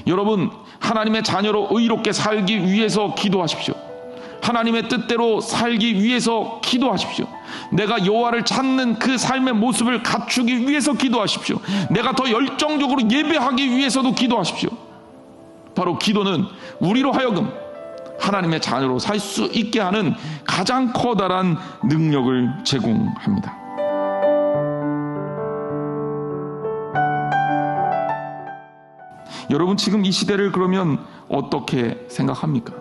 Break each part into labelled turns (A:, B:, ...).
A: 여러분, 하나님의 자녀로 의롭게 살기 위해서 기도하십시오. 하나님의 뜻대로 살기 위해서 기도하십시오. 내가 여호와를 찾는 그 삶의 모습을 갖추기 위해서 기도하십시오. 내가 더 열정적으로 예배하기 위해서도 기도하십시오. 바로 기도는 우리로 하여금 하나님의 자녀로 살 수 있게 하는 가장 커다란 능력을 제공합니다. 여러분, 지금 이 시대를 그러면 어떻게 생각합니까?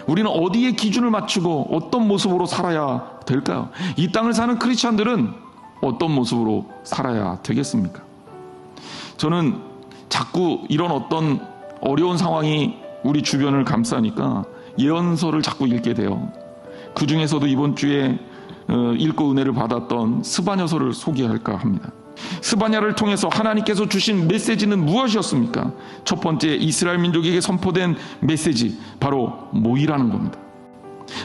A: 우리는 어디에 기준을 맞추고 어떤 모습으로 살아야 될까요? 이 땅을 사는 크리스찬들은 어떤 모습으로 살아야 되겠습니까? 저는 자꾸 이런 어떤 어려운 상황이 우리 주변을 감싸니까 예언서를 자꾸 읽게 돼요. 그 중에서도 이번 주에 읽고 은혜를 받았던 스바냐서를 소개할까 합니다. 스바냐를 통해서 하나님께서 주신 메시지는 무엇이었습니까? 첫 번째, 이스라엘 민족에게 선포된 메시지, 바로 모이라는 겁니다.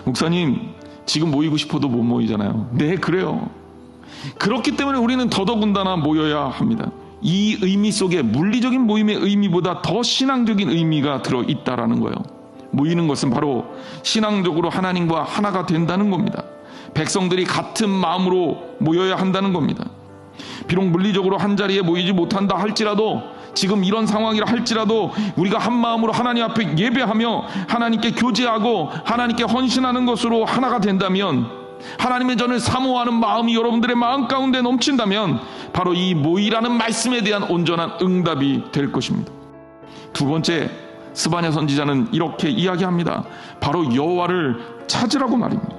A: 목사님, 지금 모이고 싶어도 못 모이잖아요. 네, 그래요. 그렇기 때문에 우리는 더더군다나 모여야 합니다. 이 의미 속에 물리적인 모임의 의미보다 더 신앙적인 의미가 들어있다라는 거예요. 모이는 것은 바로 신앙적으로 하나님과 하나가 된다는 겁니다. 백성들이 같은 마음으로 모여야 한다는 겁니다. 비록 물리적으로 한 자리에 모이지 못한다 할지라도, 지금 이런 상황이라 할지라도 우리가 한 마음으로 하나님 앞에 예배하며 하나님께 교제하고 하나님께 헌신하는 것으로 하나가 된다면, 하나님의 전을 사모하는 마음이 여러분들의 마음 가운데 넘친다면 바로 이 모이라는 말씀에 대한 온전한 응답이 될 것입니다. 두 번째, 스바냐 선지자는 이렇게 이야기합니다. 바로 여호와를 찾으라고 말입니다.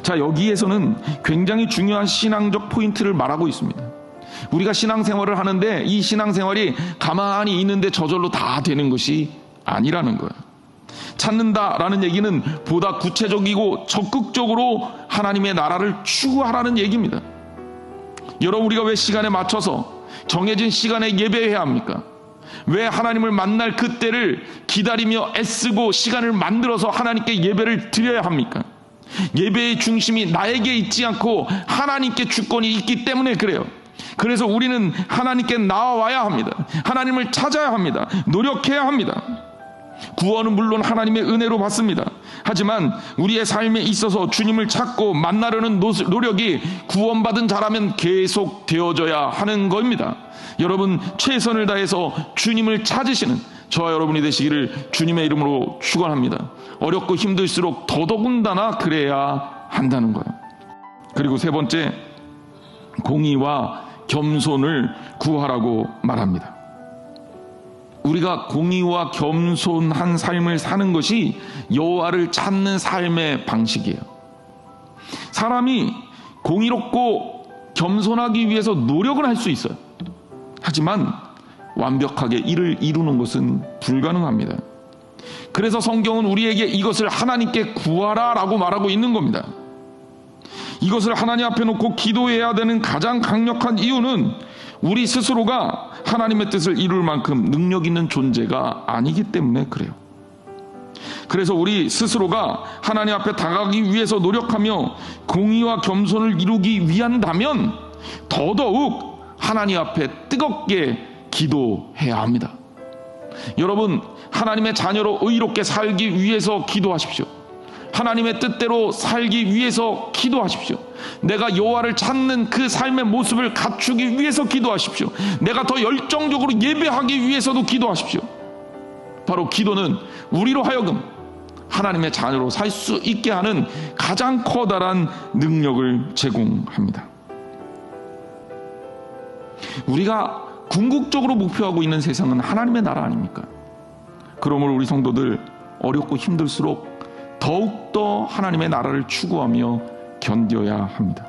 A: 자, 여기에서는 굉장히 중요한 신앙적 포인트를 말하고 있습니다. 우리가 신앙생활을 하는데 이 신앙생활이 가만히 있는데 저절로 다 되는 것이 아니라는 거예요. 찾는다라는 얘기는 보다 구체적이고 적극적으로 하나님의 나라를 추구하라는 얘기입니다. 여러분, 우리가 왜 시간에 맞춰서 정해진 시간에 예배해야 합니까? 왜 하나님을 만날 그때를 기다리며 애쓰고 시간을 만들어서 하나님께 예배를 드려야 합니까? 예배의 중심이 나에게 있지 않고 하나님께 주권이 있기 때문에 그래요. 그래서 우리는 하나님께 나와야 합니다. 하나님을 찾아야 합니다. 노력해야 합니다. 구원은 물론 하나님의 은혜로 받습니다. 하지만 우리의 삶에 있어서 주님을 찾고 만나려는 노력이 구원받은 자라면 계속 되어져야 하는 겁니다. 여러분, 최선을 다해서 주님을 찾으시는 저와 여러분이 되시기를 주님의 이름으로 축원합니다. 어렵고 힘들수록 더더군다나 그래야 한다는 거예요. 그리고 세 번째, 공의와 겸손을 구하라고 말합니다. 우리가 공의와 겸손한 삶을 사는 것이 여호와를 찾는 삶의 방식이에요. 사람이 공의롭고 겸손하기 위해서 노력은 할 수 있어요. 하지만 완벽하게 이를 이루는 것은 불가능합니다. 그래서 성경은 우리에게 이것을 하나님께 구하라 라고 말하고 있는 겁니다. 이것을 하나님 앞에 놓고 기도해야 되는 가장 강력한 이유는 우리 스스로가 하나님의 뜻을 이룰 만큼 능력 있는 존재가 아니기 때문에 그래요. 그래서 우리 스스로가 하나님 앞에 다가가기 위해서 노력하며 공의와 겸손을 이루기 위한다면 더더욱 하나님 앞에 뜨겁게 기도해야 합니다. 여러분, 하나님의 자녀로 의롭게 살기 위해서 기도하십시오. 하나님의 뜻대로 살기 위해서 기도하십시오. 내가 여호와를 찾는 그 삶의 모습을 갖추기 위해서 기도하십시오. 내가 더 열정적으로 예배하기 위해서도 기도하십시오. 바로 기도는 우리로 하여금 하나님의 자녀로 살 수 있게 하는 가장 커다란 능력을 제공합니다. 우리가 궁극적으로 목표하고 있는 세상은 하나님의 나라 아닙니까? 그러므로 우리 성도들, 어렵고 힘들수록 더욱더 하나님의 나라를 추구하며 견뎌야 합니다.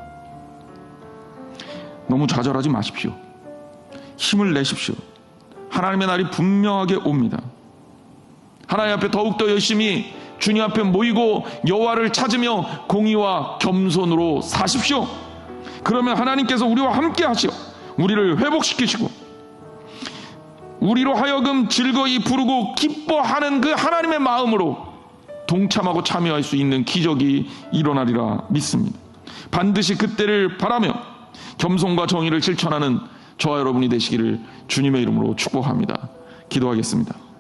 A: 너무 좌절하지 마십시오. 힘을 내십시오. 하나님의 날이 분명하게 옵니다. 하나님 앞에 더욱더 열심히 주님 앞에 모이고 여호와를 찾으며 공의와 겸손으로 사십시오. 그러면 하나님께서 우리와 함께 하시어 우리를 회복시키시고 우리로 하여금 즐거이 부르고 기뻐하는 그 하나님의 마음으로 동참하고 참여할 수 있는 기적이 일어나리라 믿습니다. 반드시 그때를 바라며 겸손과 정의를 실천하는 저와 여러분이 되시기를 주님의 이름으로 축복합니다. 기도하겠습니다.